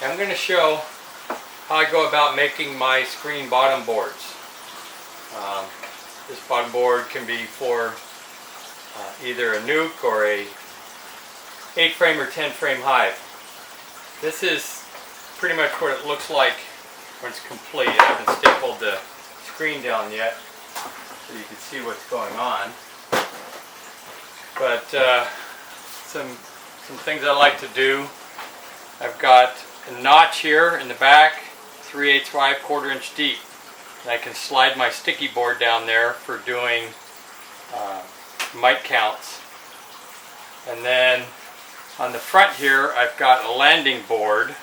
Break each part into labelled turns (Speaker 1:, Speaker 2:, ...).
Speaker 1: I'm going to show how I go about making my screen bottom boards. This bottom board can be for either a nuke or a 8-frame or 10-frame hive. This is pretty much what it looks like when it's complete. I haven't stapled the screen down yet so you can see what's going on. But some things I like to do. I've got a notch here in the back, 3/8 wide, 1/4 inch deep. And I can slide my sticky board down there for doing mite counts. And then on the front here I've got a landing board,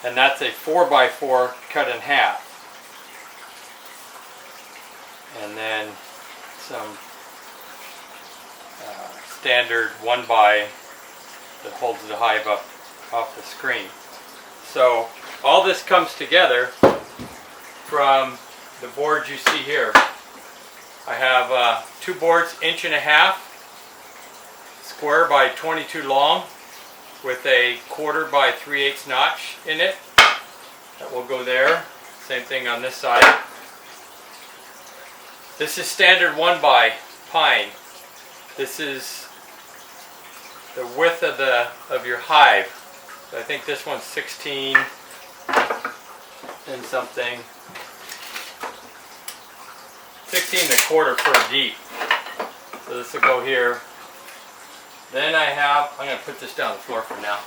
Speaker 1: and that's a 4x4 cut in half. And then some standard 1x that holds the hive up off the screen. So all this comes together from the boards you see here. I have 2 boards, 1.5 inch square by 22 long, with a 1/4 by 3/8 notch in it. That will go there. Same thing on this side. This is standard 1x pine. This is the width of your hive. So I think this one's 16 and something. 16 1/4 foot deep. So this will go here. Then I'm going to put this down on the floor for now.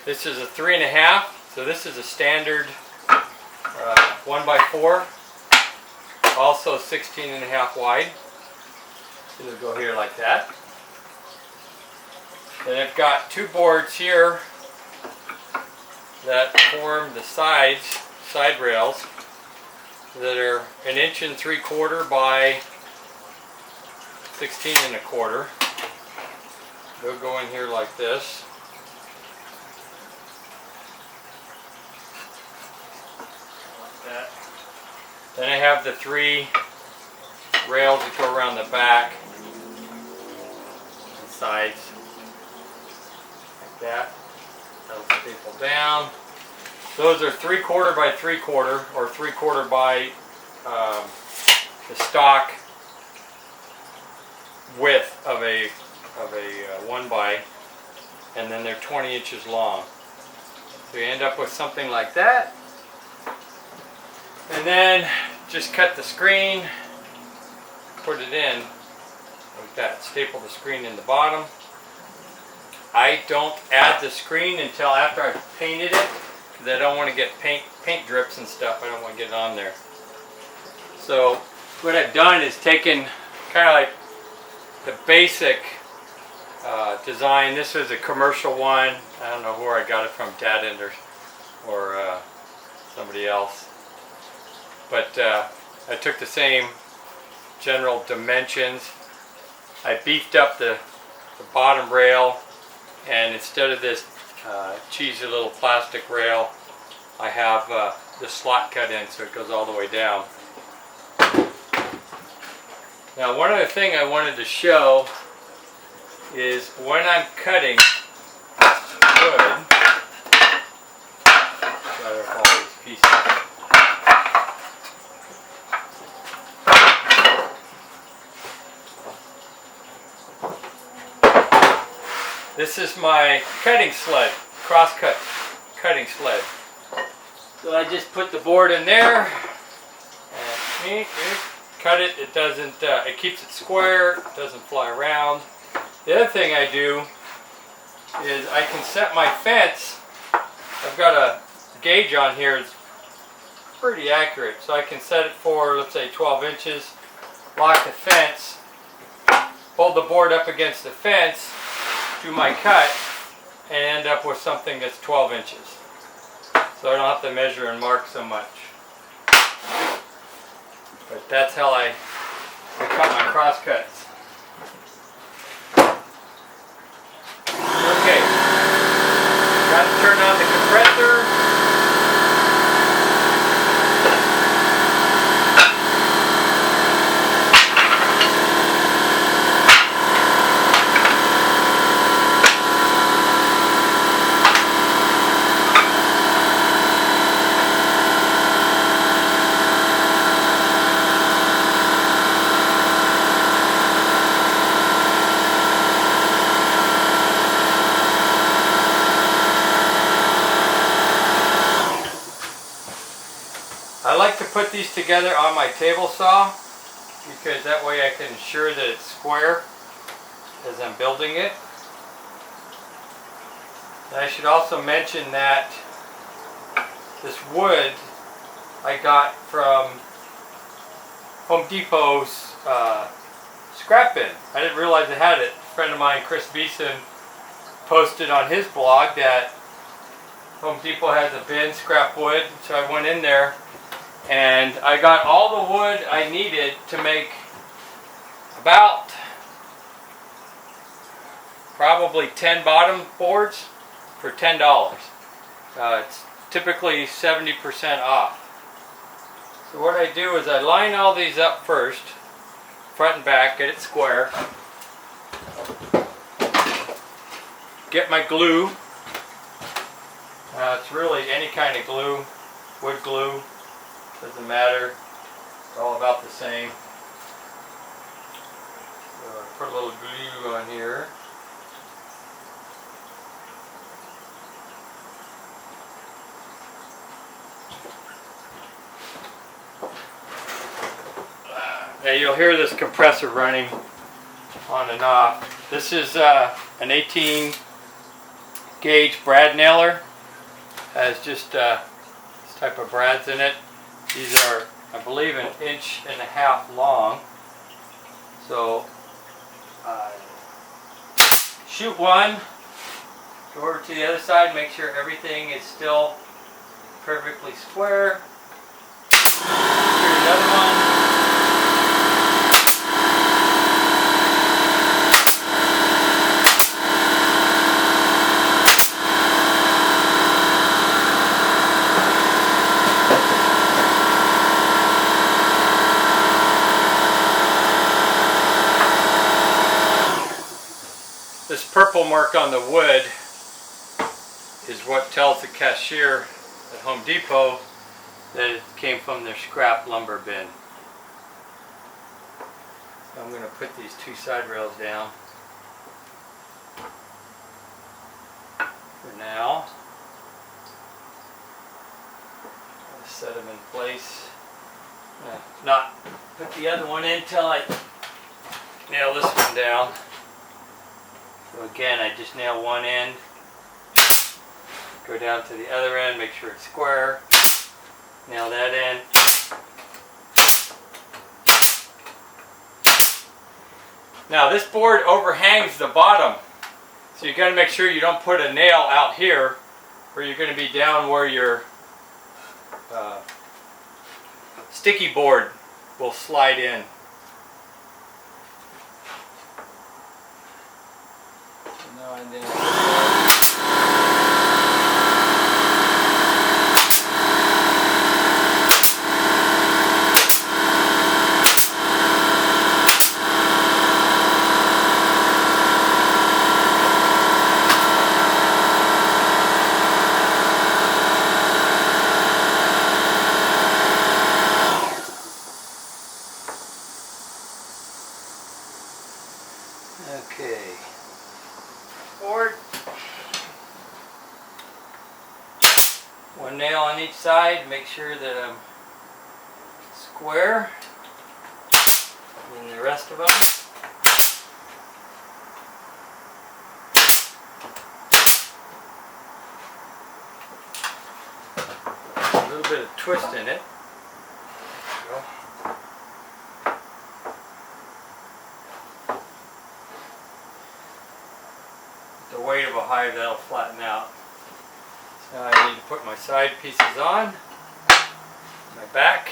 Speaker 1: This is a 3.5, so this is a standard 1x4, also 16.5 wide. So it'll go here like that. Then I've got 2 boards here that form the side rails that are 1.75 inch by 16.25. They'll go in here like this. Like that. Then I have the 3 rails that go around the back and sides. Like that. That'll staple down. Those are 3/4 by 3/4 or 3/4 by the stock width of a 1x, and then they're 20 inches long. So you end up with something like that. And then just cut the screen, put it in like that, staple the screen in the bottom. I don't add the screen until after I've painted it, because I don't want to get paint drips and stuff. I don't want to get it on there. So what I've done is taken kind of like the basic design. This was a commercial one. I don't know where I got it from, Dad or somebody else. But I took the same general dimensions. I beefed up the bottom rail, and instead of this cheesy little plastic rail, I have the slot cut in so it goes all the way down. Now, one other thing I wanted to show is when I'm cutting wood, gather up all these pieces. This is my cutting sled, crosscut cutting sled. So I just put the board in there and cut it. It doesn't. It keeps it square. It doesn't fly around. The other thing I do is I can set my fence. I've got a gauge on here. It's pretty accurate, so I can set it for, let's say, 12 inches. Lock the fence. Hold the board up against the fence. Do my cut and end up with something that's 12 inches. So I don't have to measure and mark so much. But that's how I cut my cross cuts. Okay, got to turn on the compressor. I like to put these together on my table saw because that way I can ensure that it's square as I'm building it. And I should also mention that this wood I got from Home Depot's scrap bin. I didn't realize they had it. A friend of mine, Chris Beeson, posted on his blog that Home Depot has a bin, scrap wood. So I went in there and I got all the wood I needed to make about probably 10 bottom boards for $10. It's typically 70% off. So what I do is I line all these up first, front and back, get it square. Get my glue. It's really any kind of glue, wood glue, doesn't matter. It's all about the same. So I put a little glue on here. Now you'll hear this compressor running on and off. This is an 18 gauge brad nailer. Has just this type of brads in it. These are, I believe, 1.5 inches long. So shoot one, go over to the other side, make sure everything is still perfectly square. Here's another one. This purple mark on the wood is what tells the cashier at Home Depot that it came from their scrap lumber bin. So I'm going to put these two side rails down for now. I'll set them in place. Not put the other one in until I nail this one down. So again, I just nail one end, go down to the other end, make sure it's square, nail that end. Now this board overhangs the bottom, so you got to make sure you don't put a nail out here where you're going to be down where your sticky board will slide in. And then okay. Board. One nail on each side, make sure that I'm square. And the rest of them. A little bit of twist in it. There we go. The weight of a hive, that'll flatten out. So now I need to put my side pieces on, my back.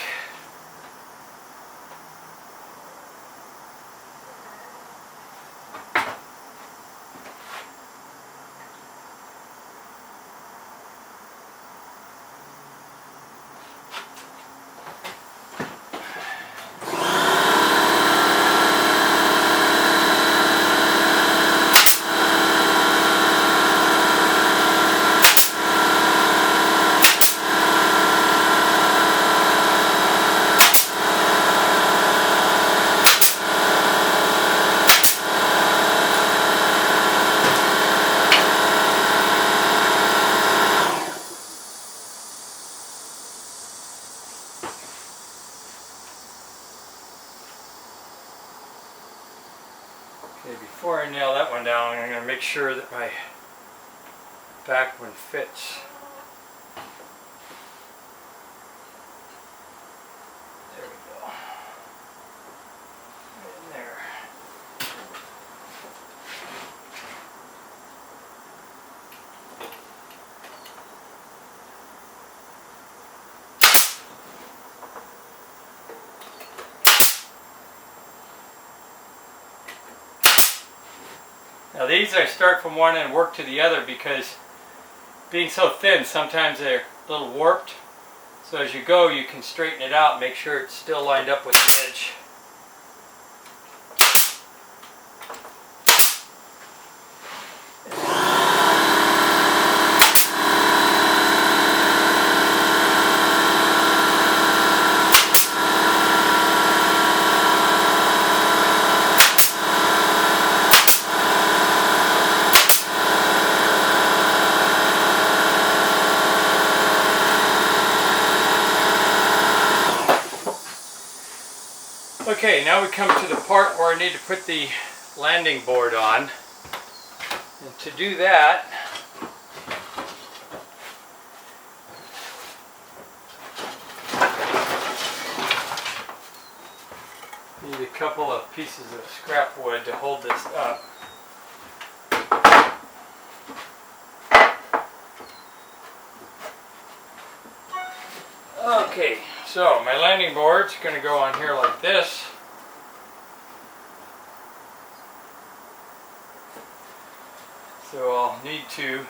Speaker 1: Okay, before I nail that one down, I'm going to make sure that my back one fits. There we go. Right in there. Now these I start from one and work to the other because being so thin sometimes they're a little warped. So as you go you can straighten it out and make sure it's still lined up with the edge. Okay, now we come to the part where I need to put the landing board on. And to do that, need a couple of pieces of scrap wood to hold this up. Okay, so my landing board's going to go on here like this. So I'll need to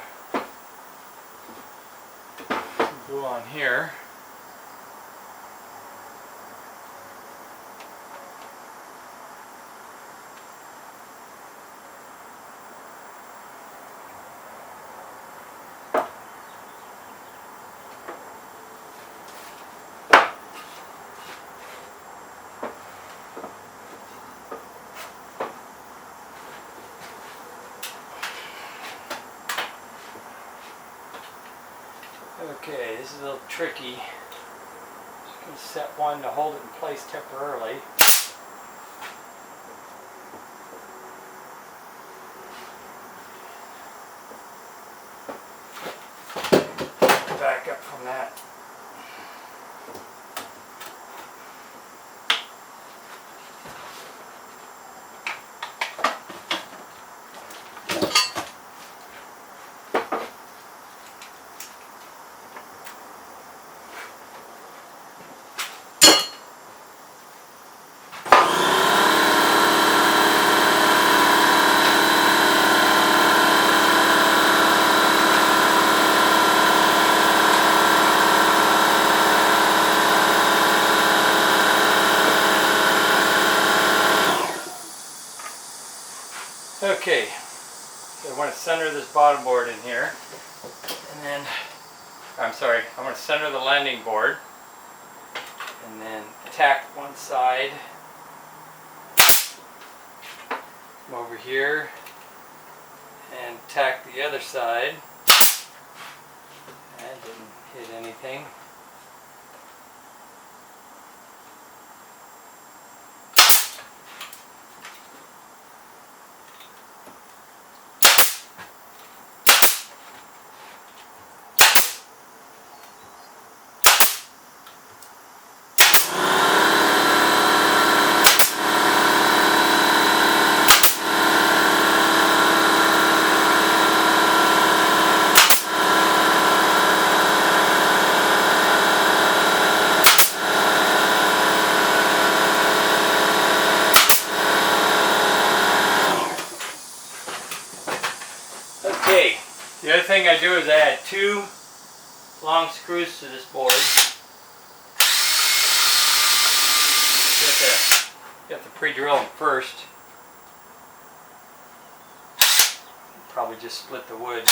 Speaker 1: go on here. Okay, this is a little tricky. Just going to set one to hold it in place temporarily. Back up from that. Okay, so I want to center this bottom board in here, and then, I'm going to center the landing board, and then tack one side, come over here, and tack the other side. That didn't hit anything. Okay, the other thing I do is I add 2 long screws to this board. You have to pre-drill them first. Probably just split the wood.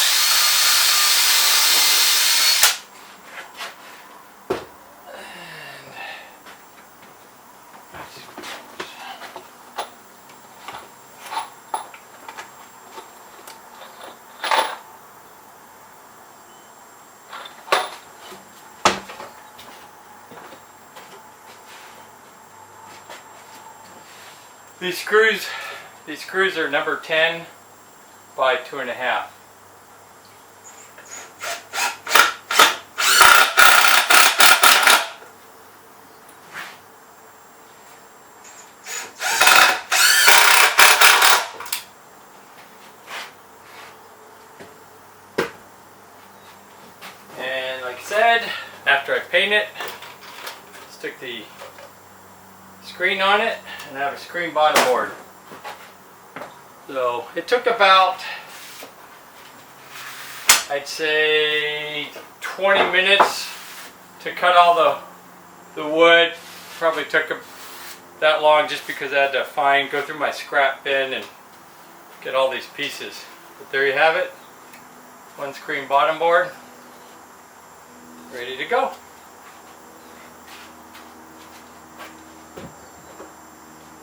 Speaker 1: These screws These screws are number 10 by 2.5. And like I said, after I paint it, stick the screen on it, and I have a screen bottom board. So it took about, I'd say 20 minutes to cut all the wood. Probably took that long just because I had to go through my scrap bin and get all these pieces. But there you have it, one screen bottom board, ready to go.